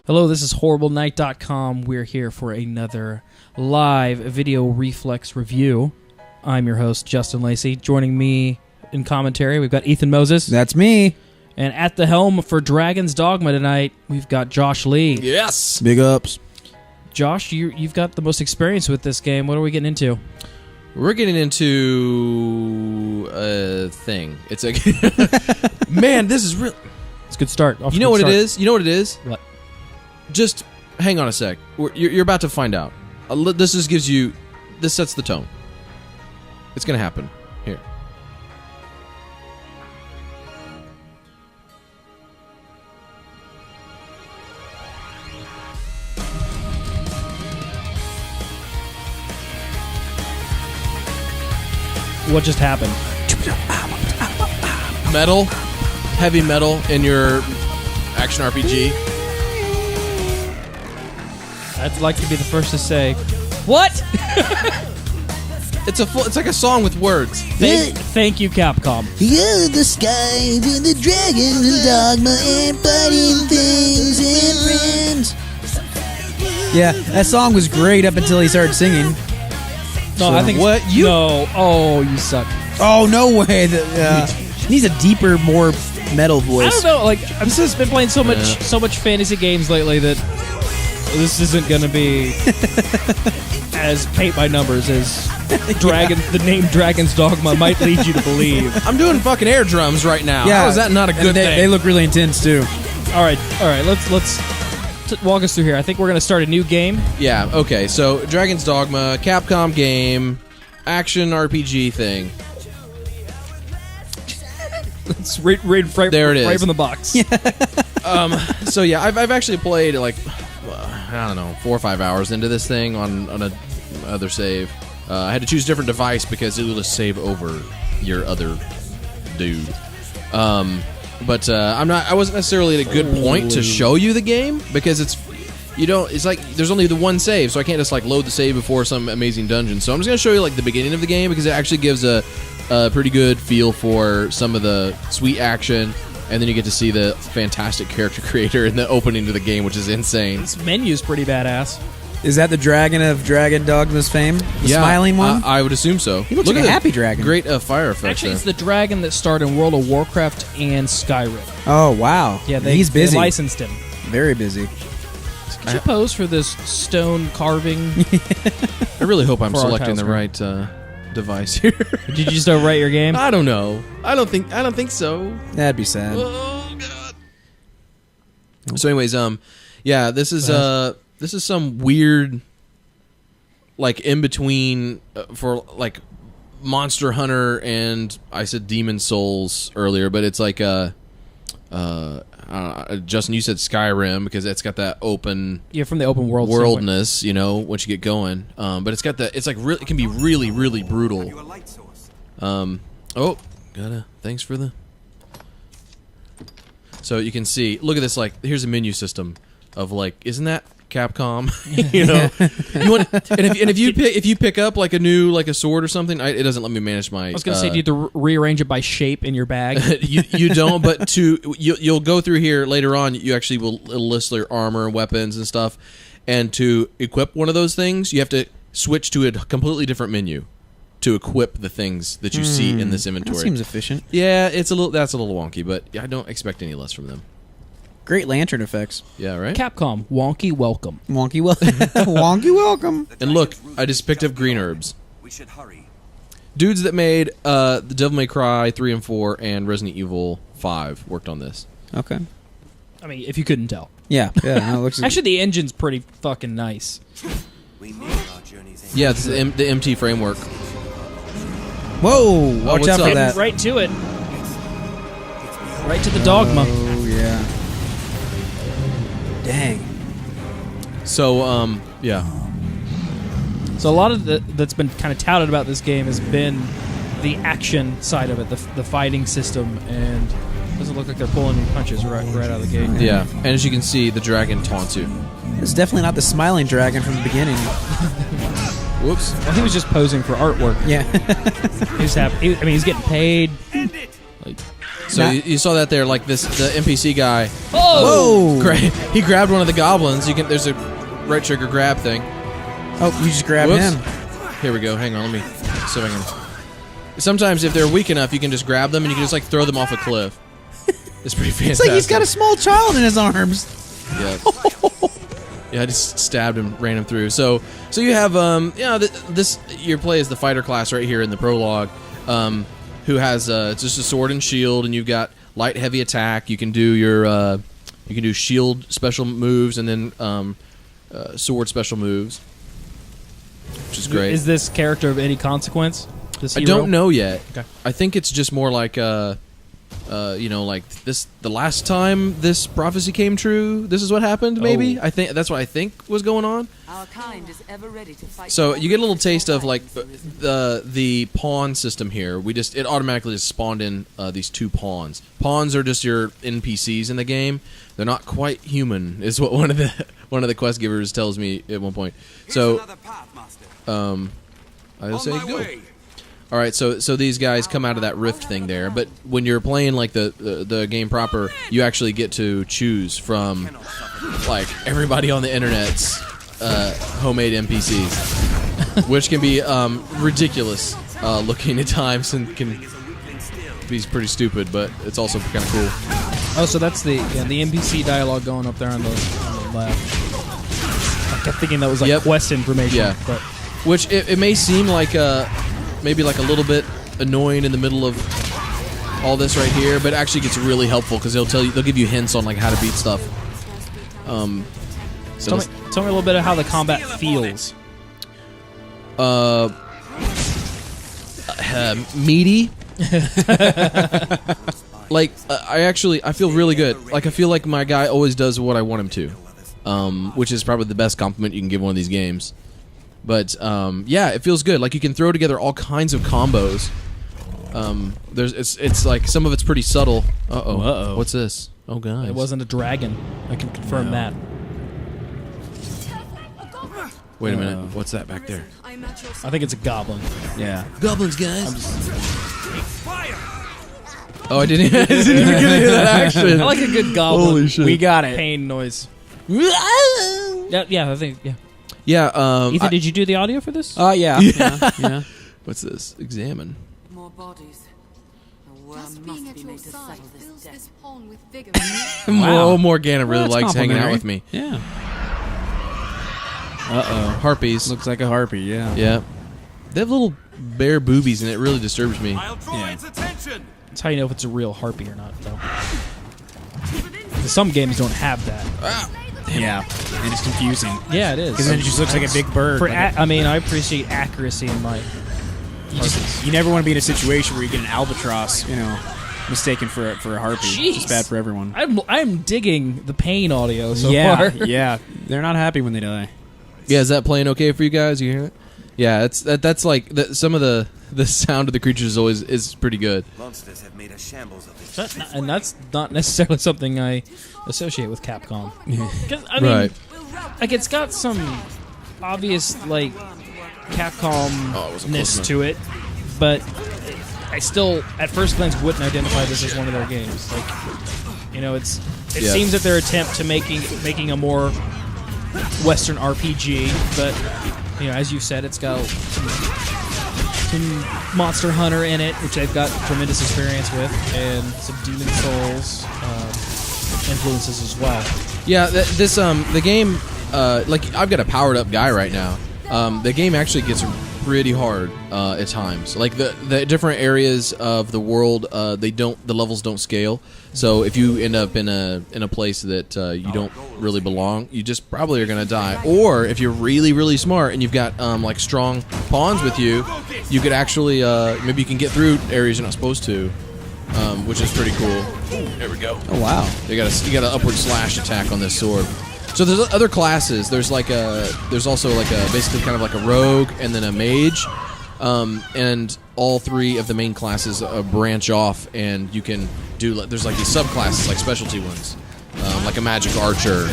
Hello, this is HorribleNight.com. We're here for another live video Reflex review. I'm your host, Justin Lacey. Joining me in commentary, we've got Ethan Moses. That's me. And at the helm for Dragon's Dogma tonight, we've got Josh Lee. Yes! Big ups. Josh, you've got the most experience with this game. What are we getting into? We're getting into a thing. It's like, man, this is real. It's a good start. You know what it is? You know what it is? What? Just hang on a sec. You're about to find out. This just gives you... This sets the tone. It's going to happen. Here. What just happened? Metal. Heavy metal in your action RPG. I'd like to be the first to say, what? It's like a song with words. Thank you, Capcom. Yeah, the sky and the dragons and Dogma and fighting things and friends. Yeah, that song was great up until he started singing. No, I think what? No. Oh, you suck. Oh, no way. He needs a deeper, more metal voice. I don't know. Like, I've just been playing so much fantasy games lately that this isn't going to be as paint by numbers as the name Dragon's Dogma might lead you to believe. I'm doing fucking air drums right now. Yeah. How is that not a good thing? They look really intense, too. All right. Let's walk us through here. I think we're going to start a new game. Yeah, okay. So, Dragon's Dogma, Capcom game, action RPG thing. It's right there it is. Right from the box. So yeah, I've actually played like I don't know 4 or 5 hours into this thing on a other save. I had to choose a different device because it will just save over your other dude. But I wasn't necessarily at a good point to show you the game because it's like there's only the one save, so I can't just like load the save before some amazing dungeon. So I'm just gonna show you like the beginning of the game because it actually gives a pretty good feel for some of the sweet action, and then you get to see the fantastic character creator in the opening to the game, which is insane. This menu's pretty badass. Is that the dragon of Dragon Dogma's fame? The smiling one? I would assume so. He looks like a happy dragon. Great fire effect. Actually, there. it's the dragon that starred in World of Warcraft and Skyrim. Oh, wow. Yeah, he's busy. They licensed him. Very busy. Could you pose for this stone carving? I really hope I'm For our selecting the title right device here. Did you just overwrite your game? I don't know. I don't think so. That'd be sad. Oh god. So anyways, yeah, this is some weird like in between for like Monster Hunter and I said Demon Souls earlier, but it's like Justin, you said Skyrim because it's got that open from the open world worldness, you know, once you get going. But it's got that. It's like it can be really, really brutal. Thanks for the. So you can see. Look at this. Like, here's a menu system of like, isn't that Capcom? You know, you want, and if you pick up like a new like a sword or something, it doesn't let me manage my. I was going to say, do you have to rearrange it by shape in your bag? you don't, but you'll go through here later on. You actually will list your armor, weapons, and stuff. And to equip one of those things, you have to switch to a completely different menu to equip the things that you see in this inventory. That seems efficient. Yeah, that's a little wonky, but I don't expect any less from them. Great lantern effects. Yeah, right? Capcom, wonky welcome. Wonky welcome. Wonky welcome. And look, I just picked up green herbs. We should hurry. Dudes that made the Devil May Cry 3 and 4 and Resident Evil 5 worked on this. Okay. I mean, if you couldn't tell. Yeah. No, it looks Actually, the engine's pretty fucking nice. We made our journeys. Yeah, it's the MT framework. Whoa! Watch what's out for up? that. Right to it. Right to the Dogma. Oh yeah. Dang. So, yeah. So a lot of that's been kind of touted about this game has been the action side of it, the fighting system, and it doesn't look like they're pulling any punches right out of the gate. Yeah, and as you can see, the dragon taunts you. It's definitely not the smiling dragon from the beginning. Whoops. Well, he was just posing for artwork. Yeah. He's happy. I mean, he's getting paid. Like, So you saw that there, like the NPC guy. Oh! Whoa! He grabbed one of the goblins. There's a right trigger grab thing. Oh, you just grabbed Whoops. him. Here we go. Hang on, let me see if I can. Sometimes if they're weak enough, you can just grab them and you can just like throw them off a cliff. It's pretty fantastic. It's like he's got a small child in his arms. Yeah. Yeah, I just stabbed him, ran him through. So you have this your play is the fighter class right here in the prologue, who has just a sword and shield, and you've got light, heavy attack. You can do your shield special moves and then sword special moves, which is great. Is this character of any consequence? This I hero? don't know yet. Okay. I think it's just more like like this. The last time this prophecy came true, this is what happened. Maybe I think that's what I think was going on. Our kind is ever ready to fight. So you get a little taste of like the pawn system here. It automatically just spawned in these 2 pawns. Pawns are just your NPCs in the game. They're not quite human, is what one of the quest givers tells me at one point. So I say go. All right, so these guys come out of that rift thing there, but when you're playing like the game proper, you actually get to choose from like everybody on the internet's homemade NPCs, which can be ridiculous looking at times and can be pretty stupid, but it's also kind of cool. Oh, so that's the NPC dialogue going up there on the left. I kept thinking that was like quest information. Yeah, but which it may seem like maybe like a little bit annoying in the middle of all this right here, but it actually gets really helpful because they'll give you hints on like how to beat stuff. Tell me a little bit of how the combat feels. Meaty. Like I feel really good. Like I feel like my guy always does what I want him to, which is probably the best compliment you can give one of these games. But yeah, it feels good. Like you can throw together all kinds of combos. It's like some of it's pretty subtle. Uh-oh. What's this? Oh, guys. It wasn't a dragon. I can confirm that. Wait a minute. What's that back there? I think it's a goblin. Yeah. Goblins, guys. Oh, I didn't even get into that action. I like a good goblin. Holy shit. We got it. Pain noise. Yeah, I think, yeah. Yeah, Ethan, did you do the audio for this? Yeah. Yeah. What's this? Examine. More bodies. A worm Just being must at be your made to side settle this fills debt. this pawn with vigor. Oh, Morgana really Well, that's likes hanging out complimentary. with me. Yeah. Uh-oh. Harpies. Looks like a harpy, yeah. Yeah. They have little bare boobies, and it really disturbs me. That's how you know if it's a real harpy or not, though. 'Cause some games don't have that. Yeah. And it's confusing. Yeah, it is. Because then it just looks like a big bird. I mean, I appreciate accuracy in my you never want to be in a situation where you get an albatross, mistaken for a harpy. Jeez. It's bad for everyone. I'm digging the pain audio so yeah, far. yeah. They're not happy when they die. Yeah, is that playing okay for you guys? You hear it? Yeah, that's like some of the sound of the creatures is pretty good. Monsters have made a shambles of this. And that's not necessarily something I associate with Capcom. 'Cause, I mean, Right. like it's got some obvious like Capcom-ness to it, but I still, at first glance, wouldn't identify this as one of their games. Like, it Yeah. seems that their attempt to making a more Western RPG, but as you said, it's got some Monster Hunter in it, which I've got tremendous experience with, and some Demon Souls influences as well. Yeah, the game, like I've got a powered up guy right now. The game actually gets pretty hard at times. Like the different areas of the world, the levels don't scale. So if you end up in a place that you don't really belong, you just probably are gonna die. Or if you're really really smart and you've got like strong pawns with you, you could actually maybe you can get through areas you're not supposed to, which is pretty cool. There we go. Oh, wow. You got an upward slash attack on this sword. So there's other classes. There's also like a basically kind of like a rogue and then a mage, and all three of the main classes branch off, and you can do. There's like these subclasses, like specialty ones, like a magic archer,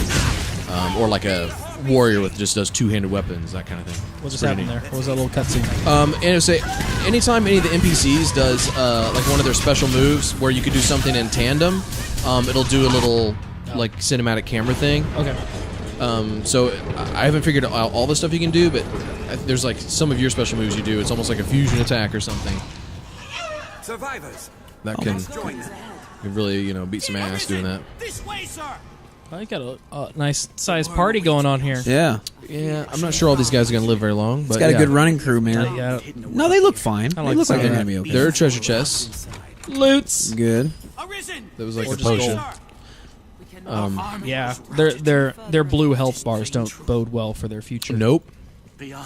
or like a warrior with just does two-handed weapons, that kind of thing. What just Pretty happened neat. there? What was that little cutscene? And it would say, anytime any of the NPCs does like one of their special moves where you could do something in tandem, it'll do a little like cinematic camera thing. Okay. So I haven't figured out all the stuff you can do, but there's like some of your special moves you do. It's almost like a fusion attack or something Survivors, that can join them. really beat some ass doing that. This way, sir. Well, you got a nice sized party going on here. Yeah. Yeah, I'm not sure all these guys are gonna live very long, but It's got yeah. a good running crew, man. Yeah. No, they look fine. They like look like the they're sound gonna of be There okay. are treasure chests. Loots. Good. Arisen. That was like Or a just potion. gold. Yeah. Their blue health bars don't bode well for their future. Nope.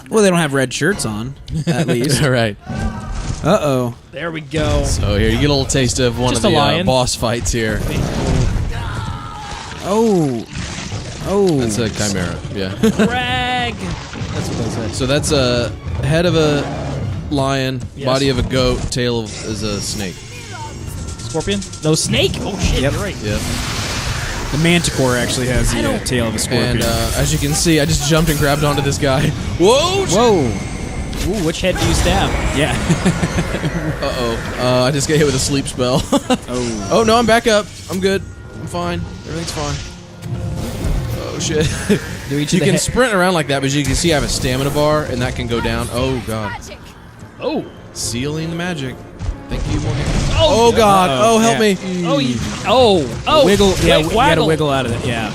Well, they don't have red shirts on, at least. All right. Uh-oh. There we go. So here you get a little taste of one Just of a the lion. boss fights here. Oh. Oh. That's a chimera. Yeah. Brag. That's what they say. So that's a head of a lion, Yes. body of a goat, tail is a snake. Scorpion? No, snake. Oh shit! Yep. You're right. Yep. The manticore actually has the tail of a scorpion. And as you can see, I just jumped and grabbed onto this guy. Whoa! Whoa. Ooh, which head do you stab? Yeah. I just got hit with a sleep spell. Oh. Oh no, I'm back up. I'm good. I'm fine. Everything's fine. Oh shit. Do each You of the can he- sprint around like that, but you can see I have a stamina bar, and that can go down. Oh god. Oh. Sealing the magic. Thank you, Morgan. Oh, Oh god. Oh, help Yeah. me. Oh. Oh. Wiggle. Yeah, you gotta waggle. wiggle out of it. Yeah.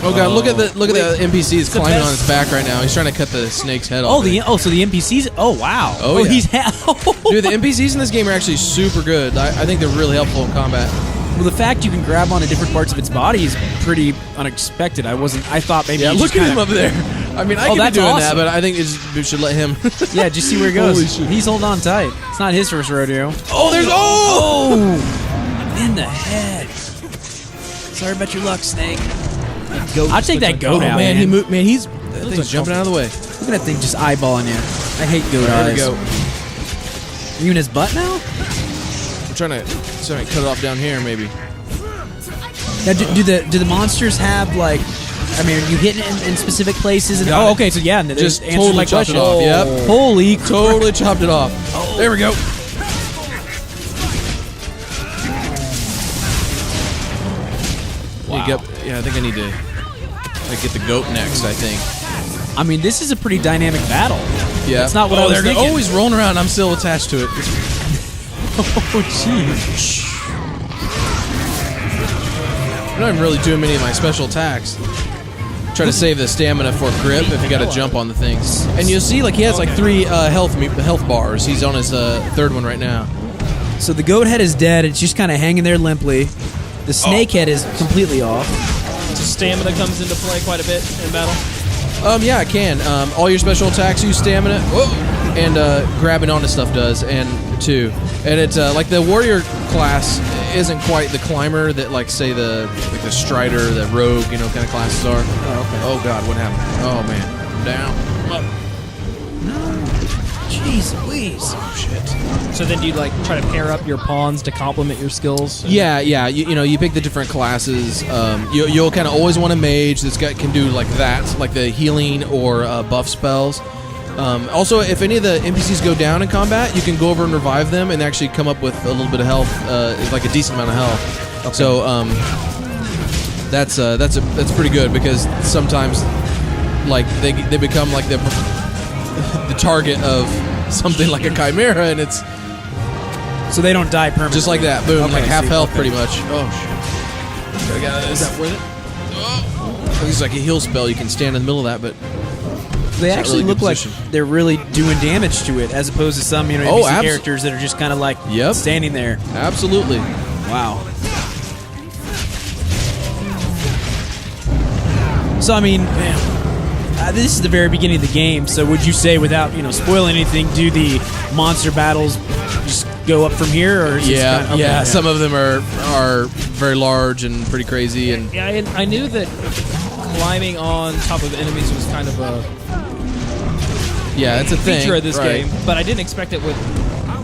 Oh god, look at the NPC. He's climbing best. on his back right now. He's trying to cut the snake's head off. So the NPCs. Oh wow. Oh, yeah. He's Dude, the NPCs in this game are actually super good. I think they're really helpful in combat. Well, the fact you can grab onto different parts of its body is pretty unexpected. I thought maybe. Yeah, you look just at him kinda- up there. I mean, I Oh, could be that's doing that, awesome. but I think we should let him. Yeah, just see where he goes. Holy shit. He's holding on tight. It's not his first rodeo. Oh, there's Oh! In the head. Sorry about your luck, Snake. I'll take that goat Oh out, man, man. he moved. Man, that thing's jumping out of the way. Look at that thing just eyeballing you. I hate goat There we eyes. go. Are you in his butt now? I'm trying to cut it off down here, maybe. Now, do the monsters have like? I mean, are you hitting it in specific places? And, Got oh, it. okay. So yeah, and Just answers totally my chopped it question. off. Yep. Holy crap. Totally chopped it off. There we go. Wow. Yeah, I think I need to get the goat next. I think. I mean, this is a pretty dynamic battle. Yeah. That's not what I was they're thinking. always rolling around. I'm still attached to it. Oh, jeez. I'm not even really doing many of my special attacks. Try to save the stamina for grip if you got to jump on the things. And you'll see, like he has like 3 health bars. He's on his 3rd one right now. So the goat head is dead. It's just kind of hanging there limply. The snake head is completely off. So stamina comes into play quite a bit in battle. Yeah, it can. All your special attacks use stamina. Whoa! And grabbing onto stuff does, and too. And it's like the warrior class isn't quite the climber that like say the strider, the rogue, kind of classes are. Oh, okay. Oh god, what happened? Oh man, I'm down. I'm up. Jeez Louise. Oh shit. So then do you like try to pair up your pawns to complement your skills? Yeah. You pick the different classes. You'll kind of always want a mage that's can do like that, like the healing or buff spells. Also, if any of the NPCs go down in combat, you can go over and revive them and actually come up with a little bit of health, like a decent amount of health. Okay. So that's pretty good because sometimes like they become like the target of something like a chimera, and it's So they don't die permanently. just like that. Boom, Okay, like half see, health okay. pretty much. Oh shit. Gotta get out of this. Is that worth it? Oh. It's like a heal spell. You can stand in the middle of that, but They It's a actually really look good like position. they're really doing damage to it, as opposed to some NPC characters that are just kind of like Yep. standing there. absolutely. Wow. So I mean, this is the very beginning of the game. So would you say, without spoiling anything, do the monster battles just go up from here, or is this Yeah, kinda- okay, yeah. Some of them are very large and pretty crazy, and Yeah, I knew that climbing on top of enemies was kind of a yeah, that's a thing. feature of this right. game, but I didn't expect it with.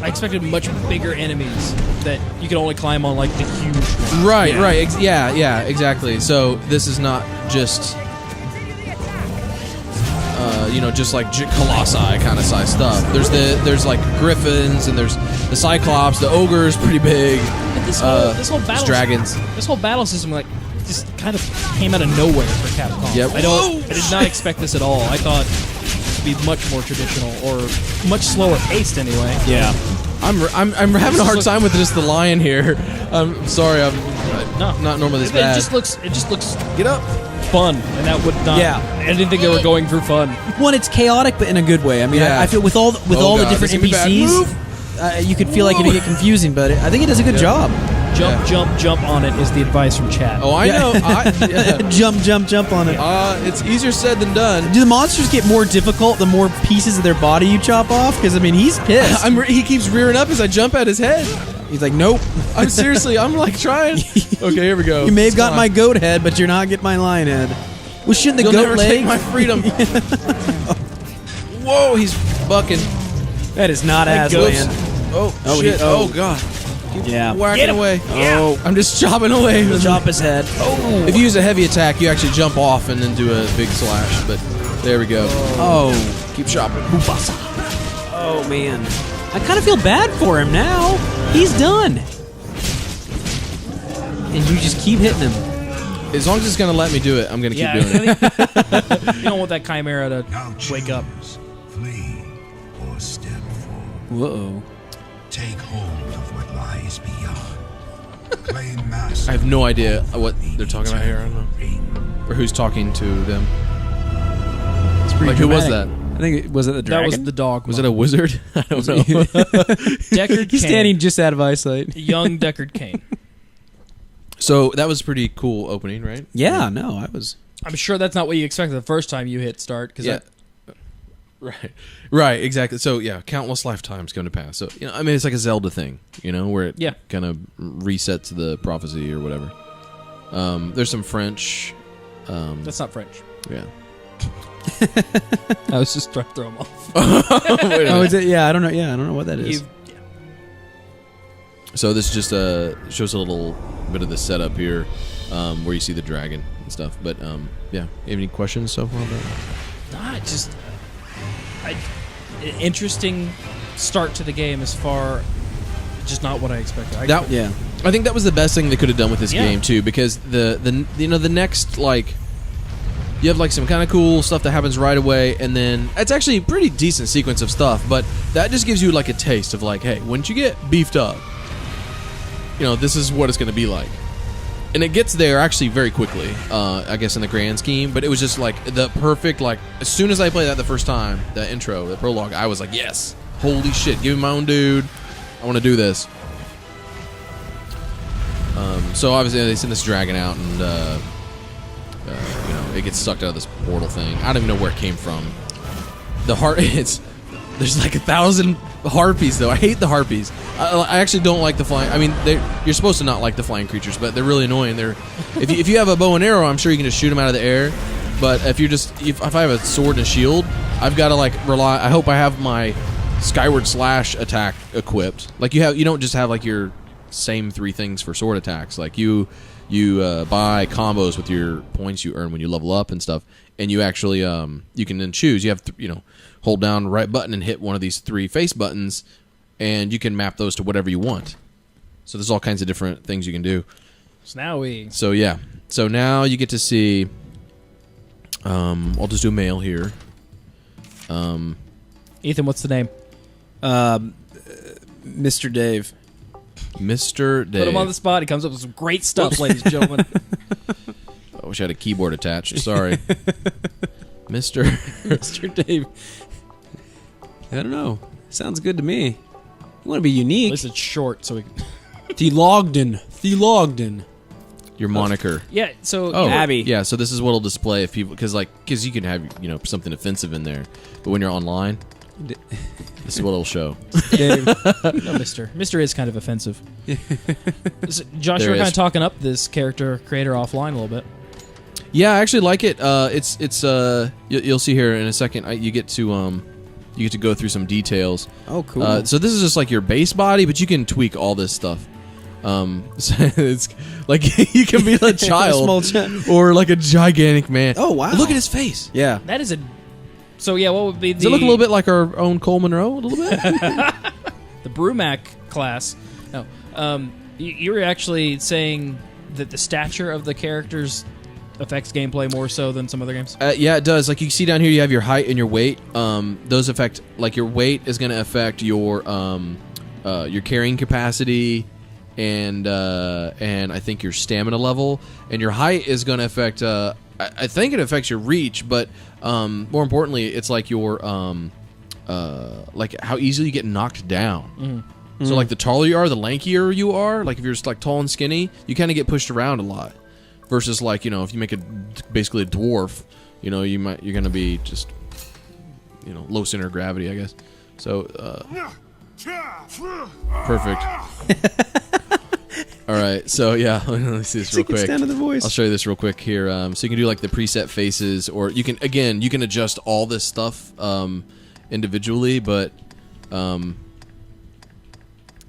I expected much bigger enemies that you could only climb on, like the huge ones. Right, Yeah. right. Yeah, exactly. So this is not just just like colossi kind of size stuff. There's like griffins, and there's the cyclops. The ogre is pretty big. This whole there's battle dragons. This whole battle system like just kind of came out of nowhere for Capcom. Yep. I did not expect this at all. I thought it'd be much more traditional or much slower paced anyway. Yeah. I'm having a hard time with just the lion here. I'm sorry. I'm not normally this bad. It just looks Get up. fun, and that would not. Yeah. I didn't think they were going through fun. One, it's chaotic, but in a good way. I mean, Yeah. I feel with all the God, different this is gonna be bad. NPCs, you could feel like it'd get confusing, but I think it does a good job. Jump on it is the advice from chat. Oh, I know. Jump on it. It's easier said than done. Do the monsters get more difficult the more pieces of their body you chop off? Because, I mean, he's pissed. He keeps rearing up as I jump at his head. He's like, nope. I'm like trying. Okay, here we go. You may have It's got fine. my goat head, but you're not getting my lion head. Well, shouldn't the You'll goat never leg... take my freedom. Whoa, he's bucking. That is not Hey, Aslan. goats. Oh, Oh, shit. he- Oh, God. Yeah. Whacking away. Oh. I'm just chopping away. Chop his head. Oh. If you use a heavy attack, you actually jump off and then do a big slash. But there we go. Oh. Keep chopping. Oh, man. I kind of feel bad for him now. He's done. And you just keep hitting him. As long as it's going to let me do it, I'm going to keep Yeah, doing it. you don't want that chimera to Now wake up. choose, flee or step forward. Whoa. Take hold of what lies beyond. Claim master. I have no idea what they're talking about here. I don't know. Or who's talking to them. It's pretty Like, who was dramatic. I think was it the That dragon? was the dog. Was it a wizard? I don't know. Deckard He's Cain. standing just out of eyesight. Young Deckard Cain. So that was pretty cool opening, right? Yeah, no, I was. I'm sure that's not what you expected the first time you hit start. Cause Yeah. Right, exactly. So yeah, countless lifetimes come to pass. So I mean, it's like a Zelda thing, where it kind of resets the prophecy or whatever. There's some French. that's not French. Yeah. I was just trying to throw him off. Oh, is it? Yeah, I don't know. Yeah, I don't know what that is. So this just shows a little bit of the setup here, where you see the dragon and stuff. But yeah, you have any questions so far about that? Just an interesting start to the game as far, just not what I expected. Yeah. I think that was the best thing they could have done with this Yeah. game too, because the next you have some kind of cool stuff that happens right away, and then it's actually a pretty decent sequence of stuff, but that just gives you a taste of hey, once you get beefed up, this is what it's going to be like. And it gets there actually very quickly, I guess, in the grand scheme. But it was just the perfect, as soon as I played that the first time, that intro, the prologue, I was like, yes, holy shit, give me my own dude. I want to do this. So obviously they send this dragon out, and it gets sucked out of this portal thing. I don't even know where it came from. There's 1,000 harpies, though. I hate the harpies. I actually don't like the flying. I mean, you're supposed to not like the flying creatures, but they're really annoying. If you have a bow and arrow, I'm sure you can just shoot them out of the air. But if I have a sword and a shield, I've got to rely. I hope I have my skyward slash attack equipped. You don't just have your same 3 things for sword attacks. You buy combos with your points you earn when you level up and stuff, and you actually you can then choose. You have hold down right button and hit one of these 3 face buttons, and you can map those to whatever you want. So there's all kinds of different things you can do. So now you get to see. I'll just do male here. Ethan, what's the name? Mr. Dave. Mr. Dave. Put him on the spot. He comes up with some great stuff, ladies and gentlemen. I wish I had a keyboard attached. Sorry. Mr. Dave. I don't know. Sounds good to me. You want to be unique. At least it's short, so we can... Theologden. Your moniker. Yeah, so... Oh, Abby. Yeah, so this is what it'll display if people... Because you can have, something offensive in there. But when you're online, this is what it'll show. Dave. No, Mister. Mister is kind of offensive. So, Josh, There you're kind is. of talking up this character creator offline a little bit. Yeah, I actually like it. You'll see here in a second. You get to go through some details. Oh, cool. So this is just your base body, but you can tweak all this stuff. So it's you can be a child Small or a gigantic man. Oh, wow. Look at his face. Yeah. That is a So yeah, what would be the? Does it look a little bit like our own Cole Monroe? A little bit. The Brumac class? No. You were actually saying that the stature of the characters affects gameplay more so than some other games. Yeah, it does. Like you see down here, you have your height and your weight. Those affect, like your weight is going to affect your carrying capacity, and I think your stamina level, and your height is going to affect. I think it affects your reach, but more importantly, it's like your like how easily you get knocked down. So like the taller you are, the lankier you are. Like if you're just like tall and skinny, you kind of get pushed around a lot. Versus like, if you make it basically a dwarf, you're gonna be just low center of gravity, I guess. So perfect. All right, so yeah, let me see this real quick. The voice. I'll show you this real quick here. So you can do like the preset faces, or you can adjust all this stuff individually, but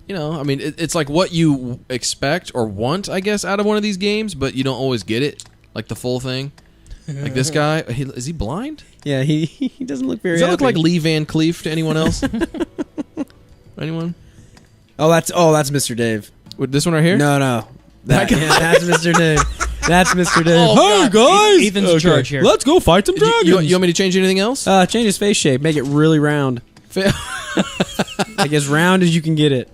it's like what you expect or want, I guess, out of one of these games, but you don't always get it, like the full thing. Like this guy, is he blind? Yeah, he doesn't look very. Does that happy. look like Lee Van Cleef to anyone else? Anyone? Oh, that's Mr. Dave. With this one right here? No. That's Mr. Dave. That's Mr. Dave. Hey guys, Ethan's in charge here. Let's go fight some dragons. You want me to change anything else? Change his face shape. Make it really round. Like as round as you can get it.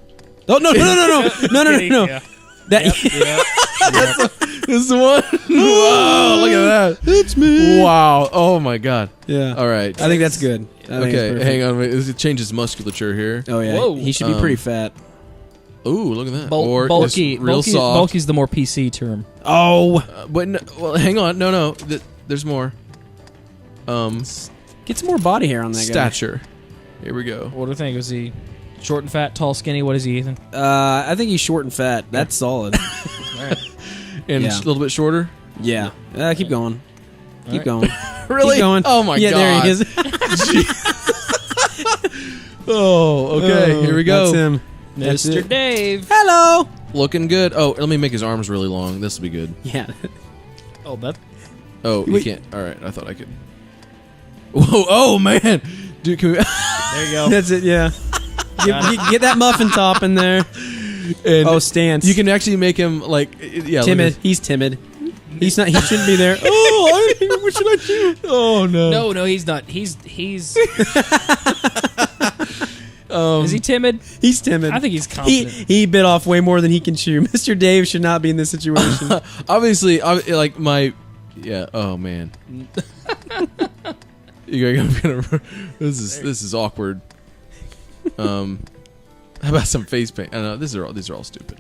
Oh no! Yeah. That This one. Wow! Look at that. It's me. Wow! Oh my God. Yeah. All right. I think that's good. Okay, hang on. Wait. It changes musculature here. Oh yeah. Whoa. He should be pretty fat. Ooh, look at that. Bulky. Just real soft. Bulky's the more PC term. Oh. But well, hang on. No. There's more. Get some more body hair on that Stature. Here we go. What do you think? Was he short and fat, tall, skinny? What is he, Ethan? guy. I think he's short and fat. That's solid. And Yeah. a little bit shorter. Yeah. Keep going. Keep right. going. Really? Keep going. Oh my yeah, God. there he is. Oh, okay. Here we go. That's him. That's Mr. it. Dave. Hello. Looking good. Oh, let me make his arms really long. This will be good. Yeah. Oh, that. Oh, you Wait. can't. All right. I thought I could. Whoa! Oh man, dude, can we? There you go. That's it. Yeah. Get that muffin top in there. And stance. You can actually make him like, yeah, look timid. at- He's timid. He's not. He shouldn't be there. What should I do? Oh no. No, he's not. He's. Is he timid? He's timid. I think he's confident. He bit off way more than he can chew. Mr. Dave should not be in this situation. Obviously, like my, yeah. Oh man. This is awkward. How about some face paint? I don't know. These are all stupid.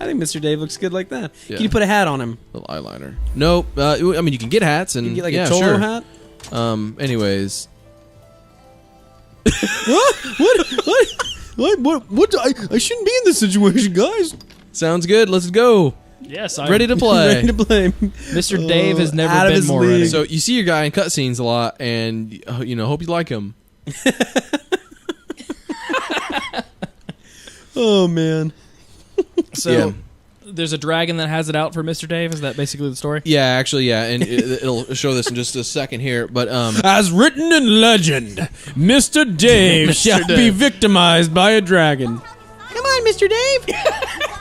I think Mr. Dave looks good like that. Yeah. Can you put a hat on him? Little eyeliner. Nope. I mean, you can get hats and You can get like yeah, a cholo sure. hat. Anyways. What? I shouldn't be in this situation, guys. Sounds good. Let's go. Yes, I'm Ready to play. Ready to play. Mr. Dave has out never of been his more league. ready. So you see your guy in cutscenes a lot, and hope you like him. Oh man. So Yeah. there's a dragon that has it out for Mr. Dave. Is that basically the story? Yeah, actually, yeah, and it'll show this in just a second here. But As written in legend, Mr. Dave shall be Dave. victimized by a dragon. Come on, Mr. Dave.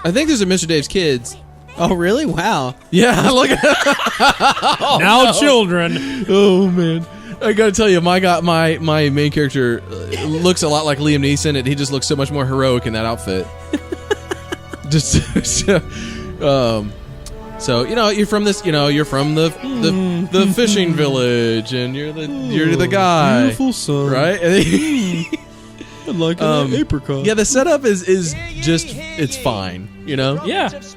I think there's a Mr. Dave's Kids. Oh really? Wow. Yeah, look at that. Now children. Oh man, I gotta tell you, my main character looks a lot like Liam Neeson, and he just looks so much more heroic in that outfit. So you're from this, you're from the fishing village, and you're the guy, Beautiful sun. right? I like Um, apricot. Yeah, the setup is just it's fine, Yeah. It's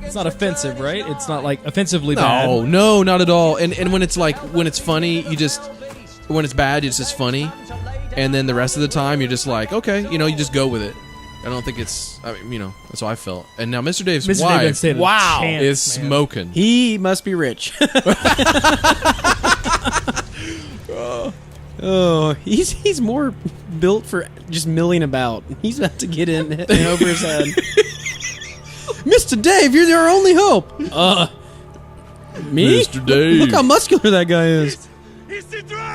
It's not offensive, right? It's not like offensively bad. No, not at all. And when it's funny, when it's bad, it's just funny, and then the rest of the time you're just like, okay, you just go with it. I don't think that's how I felt. And now Mr. Dave's Mr. Dave wife didn't stand a Wow. chance, is man. smoking. He must be rich. Oh, he's more built for just milling about. He's about to get in over his head. Mr. Dave, you're our only hope. Me? Mr. Dave. Look how muscular that guy is. the dragon!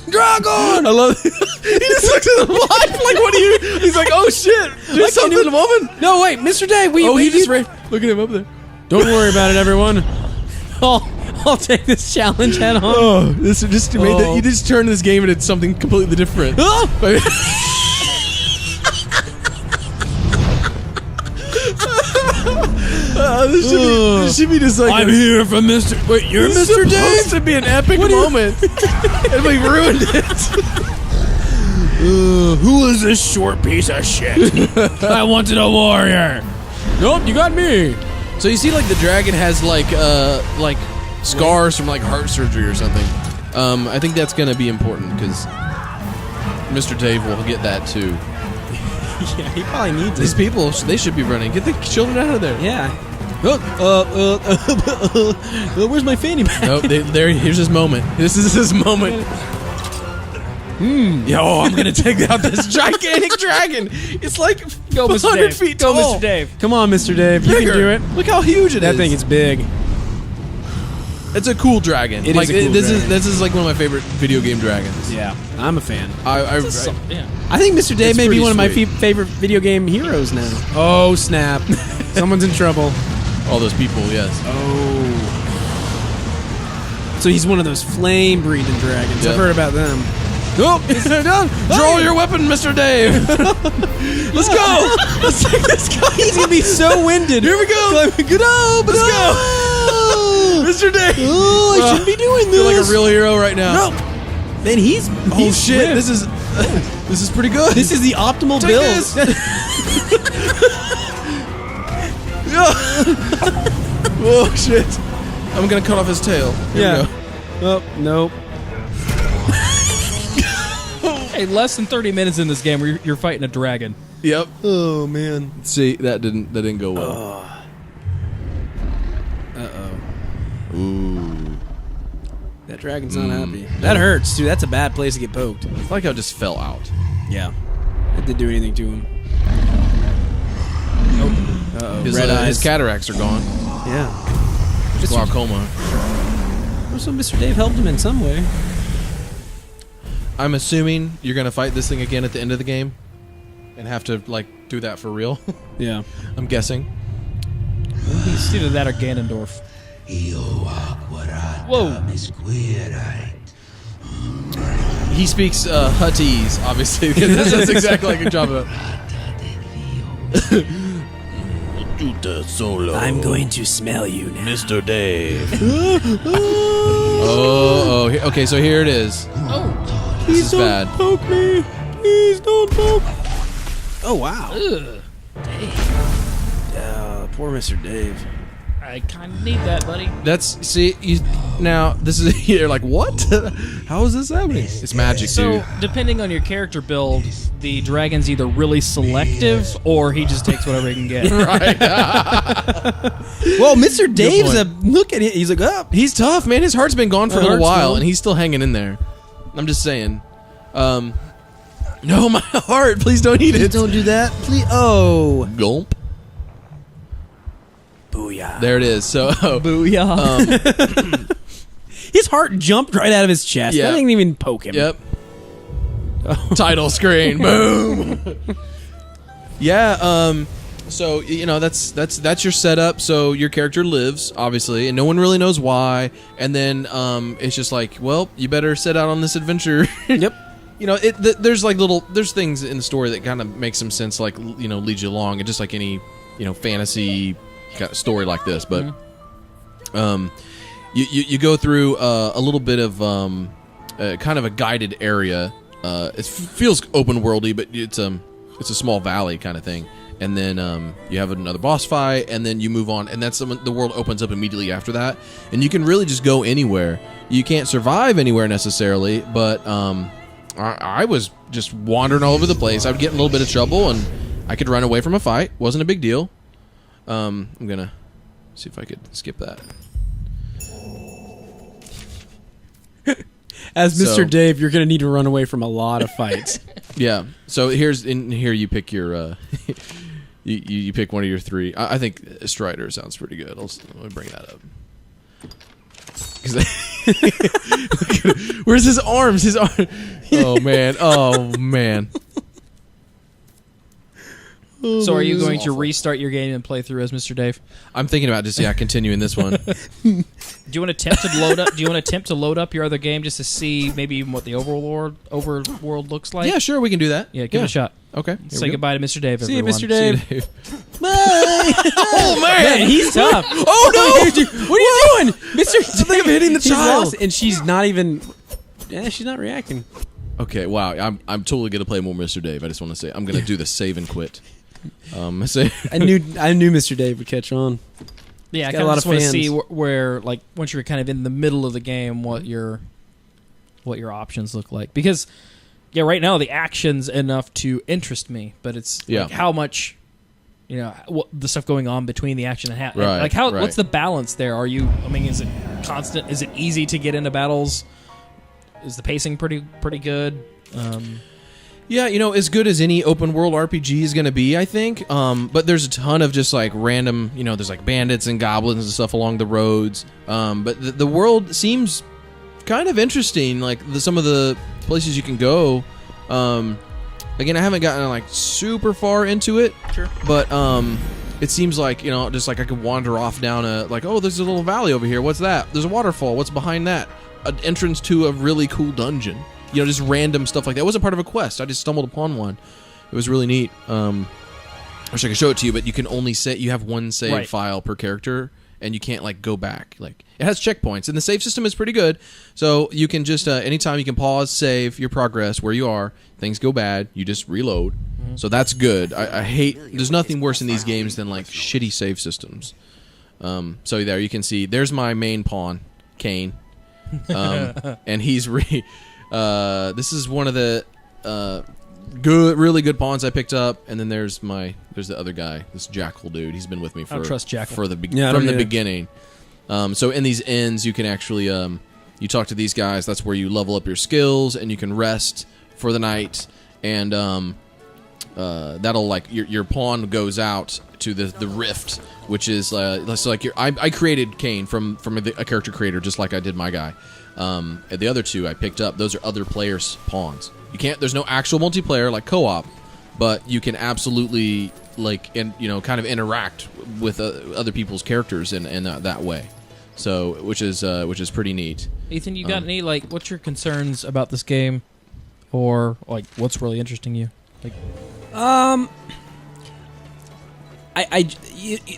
Dragon! I love it. He just looks at the light like, what are you? He's like, oh shit, there's something in a moment. No, wait, Mr. Dave, He just ran. Look at him up there. Don't worry about it, everyone. I'll take this challenge head on. Oh, this just made that. You just turned this game into something completely different. This should be just like I'm here for Mr. Wait, you're this Mr. is Dave? supposed to be an epic moment, and we ruined it. Who is this short piece of shit? I wanted a warrior. Nope, you got me. So you see, like the dragon has like scars from like heart surgery or something. I think that's gonna be important because Mr. Dave will get that too. Yeah, he probably needs These people, they should be running. Get the children out of there. Yeah. Where's my fanny pack? Nope. Here's his moment. This is his moment. Yo, I'm gonna take out this gigantic dragon. It's like Go, Mr. 100 Dave. feet Go, tall. Mr. Dave. Come on, Mr. Dave. You Bigger. can do it. Look how huge it is. That thing is big. It's a cool dragon. It is a cool dragon. This is like one of my favorite video game dragons. Yeah, I'm a fan. I I think Mr. Dave It's may be pretty one of my sweet. favorite video game heroes now. Oh, snap. Someone's in trouble. all those people. Yes. Oh. So he's one of those flame-breathing dragons. Yeah. I've heard about them. Oh, draw your weapon, Mr. Dave. Let's go. Let's take this guy. He's going to be so winded. Here we go. Let's go. Mr. Dave. Oh, I shouldn't be doing Feel this. like a real hero right now. No. Man, he's shit. ripped. This is pretty good. This is the optimal Take build. this. Oh shit. I'm gonna cut off his tail. Here we go. Oh, nope. Hey, less than 30 minutes in this game where you're fighting a dragon. Yep. Oh, man. See, that didn't go well. Ooh. That dragon's not happy. That hurts, dude. That's a bad place to get poked. I like how it just fell out. Yeah. It didn't do anything to him. Uh-oh. His, Red eyes. his cataracts are gone. Yeah. His glaucoma. So Mr. Dave helped him in some way. I'm assuming you're gonna fight this thing again at the end of the game, and have to like do that for real. Yeah. I'm guessing. It's either that or Ganondorf. Whoa. He speaks Huttese, obviously. Because that's exactly like a job of. I'm going to smell you now. Mr. Dave. Okay, so here it is. Oh. This is bad. Poke me. Please don't poke. Oh, wow. Ugh. Poor Mr. Dave. I kind of need that, buddy. Now this is you're like, what? How is this happening? It's magic, So, dude. depending on your character build, the dragon's either really selective or he just takes whatever he can get. Well, Mr. Dave's point. look at it. He's like, up. He's tough, man. His heart's been gone for a little heart's while, gone. and he's still hanging in there. I'm just saying. No, my heart. Please don't eat it. Don't do that, please. Oh. Gulp. Booyah. There it is. So, Booyah. His heart jumped right out of his chest. Yeah. That didn't even poke him. yep. Title screen. Boom. Yeah. So that's your setup. So your character lives, obviously, and no one really knows why. And then it's just like, well, you better set out on this adventure. Yep. There's things in the story that kind of make some sense, like lead you along, and just like any fantasy kind of story like this. But you go through a little bit of kind of a guided area. It feels open worldy, but it's a small valley kind of thing. And then you have another boss fight, and then you move on, and that's the world opens up immediately after that. And you can really just go anywhere. You can't survive anywhere necessarily, but I was just wandering all over the place. I would get in a little bit of trouble, and I could run away from a fight. Wasn't a big deal. I'm gonna see if I could skip that. As Mr. So- Dave, you're going to need to run away from a lot of fights. Yeah. So here you pick your you pick one of your three. I think Strider sounds pretty good. Let me bring that up. 'Cause Where's his arms? His arm. Oh man. Oh man. So are you going to restart your game and play through as Mr. Dave? I'm thinking about just continuing this one. Do you want to attempt to load up? Do you want to attempt to load up your other game just to see maybe even what the overworld looks like? Yeah, sure, we can do that. Yeah, give it a shot. Okay. Say goodbye to Mr. Dave. See you, everyone. Mr. Dave. See you, Dave. Bye. Oh man, He's tough. Oh no! What are you doing, Mr. I think I'm hitting the He's child. lost, and she's not even. Yeah, she's not reacting. Okay, wow. I'm totally gonna play more Mr. Dave. I just want to say I'm gonna do the save and quit. Say I knew Mr. Dave would catch on. Yeah, I got kind a lot of just of want to fans. see where, like, once you're kind of in the middle of the game, what your options look like. Because, yeah, right now the action's enough to interest me, but it's like how much, the stuff going on between the action and Right, like how right. what's the balance there? Is it constant? Is it easy to get into battles? Is the pacing pretty good? Yeah, as good as any open world RPG is going to be, I think. But there's a ton of just like random, there's like bandits and goblins and stuff along the roads. But the world seems kind of interesting. Like some of the places you can go. Again, I haven't gotten like super far into it. Sure. But it seems like just like I could wander off down there's a little valley over here. What's that? There's a waterfall. What's behind that? An entrance to a really cool dungeon. Just random stuff like that. It wasn't part of a quest. I just stumbled upon one. It was really neat. I wish I could show it to you, but you can only you have one save file per character, and you can't like go back. Like it has checkpoints, and the save system is pretty good. So you can just anytime you can pause, save your progress where you are. Things go bad, you just reload. Mm-hmm. So that's good. I hate. There's nothing worse in these games than like shitty save systems. So there you can see. There's my main pawn, Kane, and he's this is one of the really good pawns I picked up, and then there's the other guy, this Jackal dude. He's been with me I don't trust Jackal. from the beginning. So in these inns, you can actually you talk to these guys. That's where you level up your skills, and you can rest for the night. And that'll like your pawn goes out to the rift, which is like I created Kane from a character creator, just like I did my guy. And the other two I picked up. Those are other players' pawns. You can't. There's no actual multiplayer like co-op, but you can absolutely kind of interact with other people's characters in that way. So which is pretty neat. Ethan, you got any what's your concerns about this game, or like what's really interesting you? The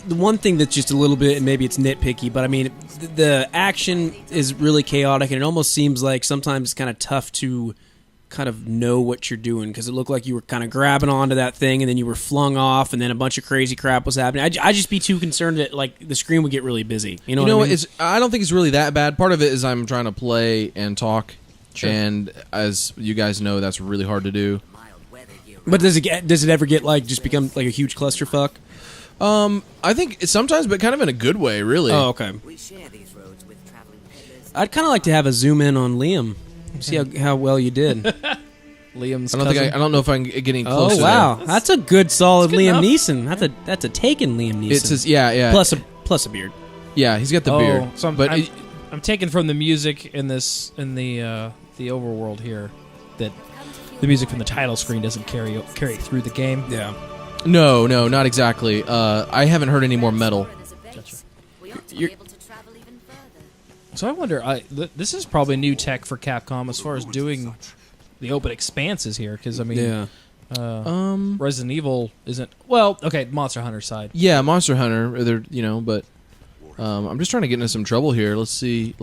one thing that's just a little bit, and maybe it's nitpicky, but I mean, the action is really chaotic, and it almost seems like sometimes it's kind of tough to kind of know what you're doing, because it looked like you were kind of grabbing onto that thing, and then you were flung off, and then a bunch of crazy crap was happening. I'd just be too concerned that the screen would get really busy. You know what I mean? I don't think it's really that bad. Part of it is I'm trying to play and talk, and as you guys know, that's really hard to do. But does it ever get just become like a huge clusterfuck? I think sometimes, but kind of in a good way, really. Oh, okay. I'd kind of like to have a zoom in on Liam, see how well you did. Liam's. I don't know if I'm getting close. Oh wow, that's a good solid good Liam enough. Neeson. That's a taken Liam Neeson. It's his, yeah. Plus a beard. Yeah, he's got the beard. So I'm taken from the music in the overworld here that the music from the title screen doesn't carry through the game. Yeah. No, not exactly. I haven't heard any more metal. So I wonder, this is probably new tech for Capcom as far as doing the open expanses here, because I mean, Resident Evil isn't Monster Hunter side. Yeah, Monster Hunter. They're but I'm just trying to get into some trouble here. Let's see,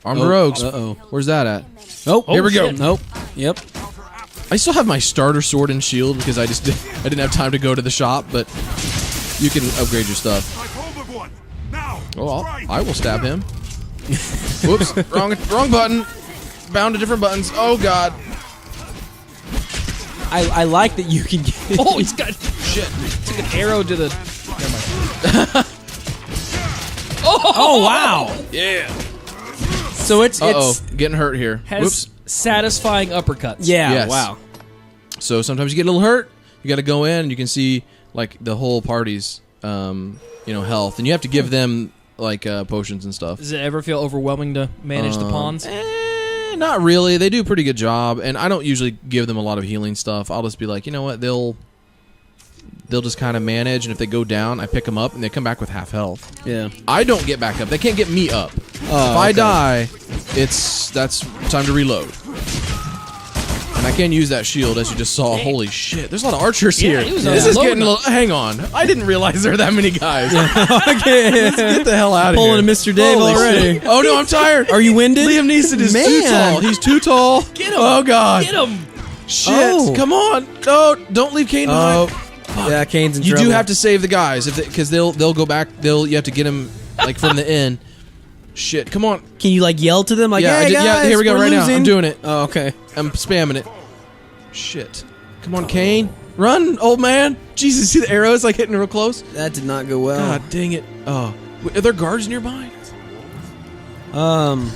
Armed Rogues. Uh-oh. Where's that at? Oh, here we go. Shit. Nope. Yep. I still have my starter sword and shield because I didn't have time to go to the shop, but you can upgrade your stuff. Oh, I will stab him. Whoops, wrong button. Bound to different buttons. Oh God. I like that you can get. Oh, he's got shit. Took an arrow to the. Never mind. Oh wow. Yeah. So it's getting hurt here. Has Whoops. satisfying uppercuts. Yeah. Yes. Wow. So sometimes you get a little hurt. You got to go in, and you can see the whole party's health, and you have to give them potions and stuff. Does it ever feel overwhelming to manage the pawns? Not really. They do a pretty good job, and I don't usually give them a lot of healing stuff. I'll just be like, you know what, they'll just kind of manage, and if they go down, I pick them up, and they come back with half health. Yeah. I don't get back up. They can't get me up. If I die, that's time to reload. And I can use that shield, as you just saw. Holy shit, there's a lot of archers here. it was This is loading getting a little... Hang on. I didn't realize there were that many guys. Let's get the hell out of Pulling here. a Mr. Dave Holy already. shit. Oh, no, I'm tired. Are you winded? Liam Neeson is too Man. tall. He's too tall. Get him! Oh, God. Get him! Shit. Oh. Come on. No, don't leave Kane behind. Yeah, Kane's in You trouble. do have to save the guys because they'll go back. You have to get them from the end. Shit, come on. Can you yell to them Yeah, hey, guys, here we go we're right now. losing. I'm doing it. Oh, okay. I'm spamming it. Shit. Come on, Kane. Run, old man. Jesus, see the arrows hitting real close? That did not go well. God dang it. Oh. Are there guards nearby? No.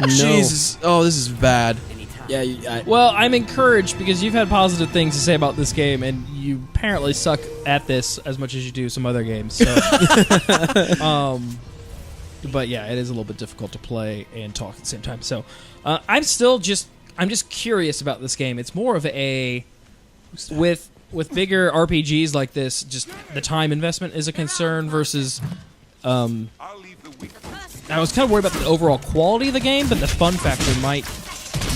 Jesus. Oh, this is bad. Yeah. Well, I'm encouraged because you've had positive things to say about this game, and you apparently suck at this as much as you do some other games. So. But yeah, it is a little bit difficult to play and talk at the same time. So I'm just curious about this game. It's more of a with bigger RPGs like this, just the time investment is a concern versus I was kind of worried about the overall quality of the game, but the fun factor might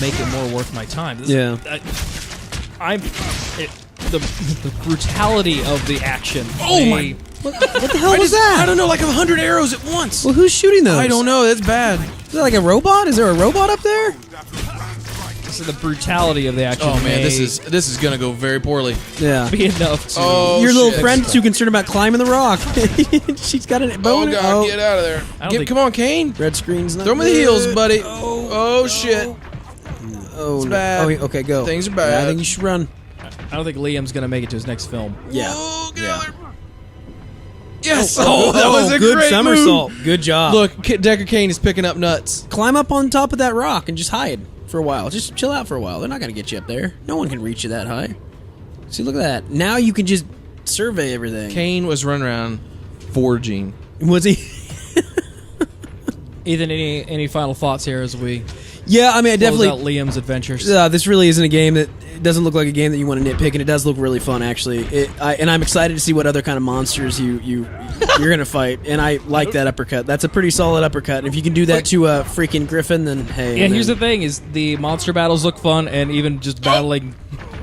make it more worth my time. The brutality of the action. Oh my! What the hell was that? I don't know, 100 arrows at once. Well, who's shooting those? I don't know. That's bad. Is that a robot? Is there a robot up there? So the brutality of the action. Oh man, may this is gonna go very poorly. Yeah. be enough to. Oh, Your little shit. friend's too concerned about climbing the rock. She's got a Oh boner. God, get out of there! I don't think- Come on, Kane. Red screen's not Throw me the good. heels, buddy. Oh shit. Oh, It's no. bad. Oh, okay, go. Things are Yeah, bad. I think you should run. I don't think Liam's gonna make it to his next film. Yeah. Oh, get out of there. Yes. That was a good great somersault. move. Good job. Look, Decker Kane is picking up nuts. Climb up on top of that rock and just hide for a while. Just chill out for a while. They're not going to get you up there. No one can reach you that high. See, look at that. Now you can just survey everything. Kane was running around forging. Was he? Ethan, any final thoughts here as we Yeah, I mean, I close definitely. out Liam's adventures? This really isn't a game that it doesn't look like a game that you want to nitpick, and it does look really fun actually. And I'm excited to see what other kind of monsters you're gonna fight. And I like that uppercut. That's a pretty solid uppercut. And if you can do that to a freaking griffin, then hey. Yeah, man. here's the thing: is the monster battles look fun, and even just battling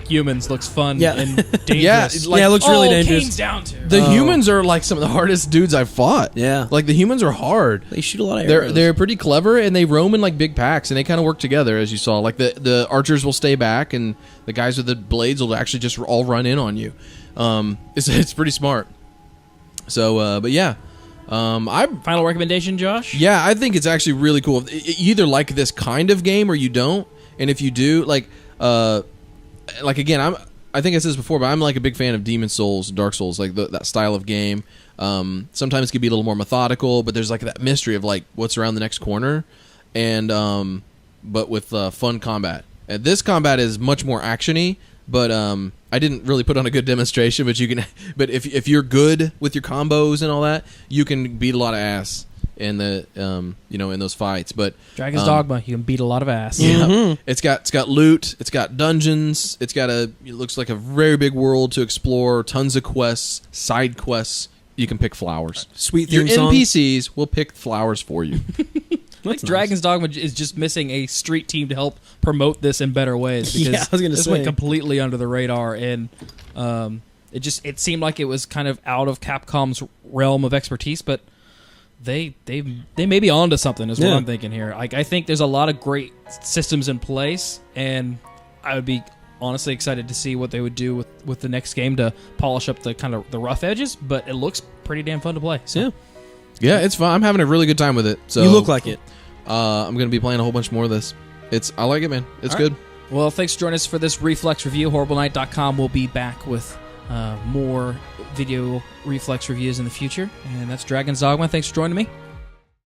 humans looks fun Yeah. and dangerous. Yeah, it's yeah, it looks really dangerous. Kane's down to. The humans are some of the hardest dudes I've fought. Yeah. The humans are hard. They shoot a lot of arrows. They're pretty clever, and they roam in big packs, and they kind of work together, as you saw. The archers will stay back, and the guys with the blades will actually just all run in on you. It's pretty smart. So, but yeah, Final recommendation, Josh? yeah, I think it's actually really cool. You either like this kind of game or you don't, and if you do, again, I think I said this before, but I'm a big fan of Demon Souls, Dark Souls, that style of game. Sometimes it can be a little more methodical, but there's that mystery of what's around the next corner, and but with fun combat. And this combat is much more actiony, but I didn't really put on a good demonstration. But you can, but if you're good with your combos and all that, you can beat a lot of ass in the in those fights. But Dragon's Dogma, you can beat a lot of ass. yeah, it's got loot, it's got dungeons, it looks like a very big world to explore, tons of quests, side quests. You can pick flowers. Sweet Your theme song. NPCs will pick flowers for you. Dragon's Dogma is just missing a street team to help promote this in better ways. Because Yeah, I was gonna this say. went completely under the radar, and it seemed like it was kind of out of Capcom's realm of expertise, but they may be onto something. Is what Yeah. I'm thinking here. I think there's a lot of great systems in place, and I would be honestly excited to see what they would do with the next game to polish up the kind of the rough edges. But it looks pretty damn fun to play. So. Yeah. Yeah, it's fun. I'm having a really good time with it. So You look like it. I'm going to be playing a whole bunch more of this. I like it, man. It's good. Well, thanks for joining us for this Reflex review. HorribleNight.com will be back with more video Reflex reviews in the future. And that's Dragon's Dogma. Thanks for joining me.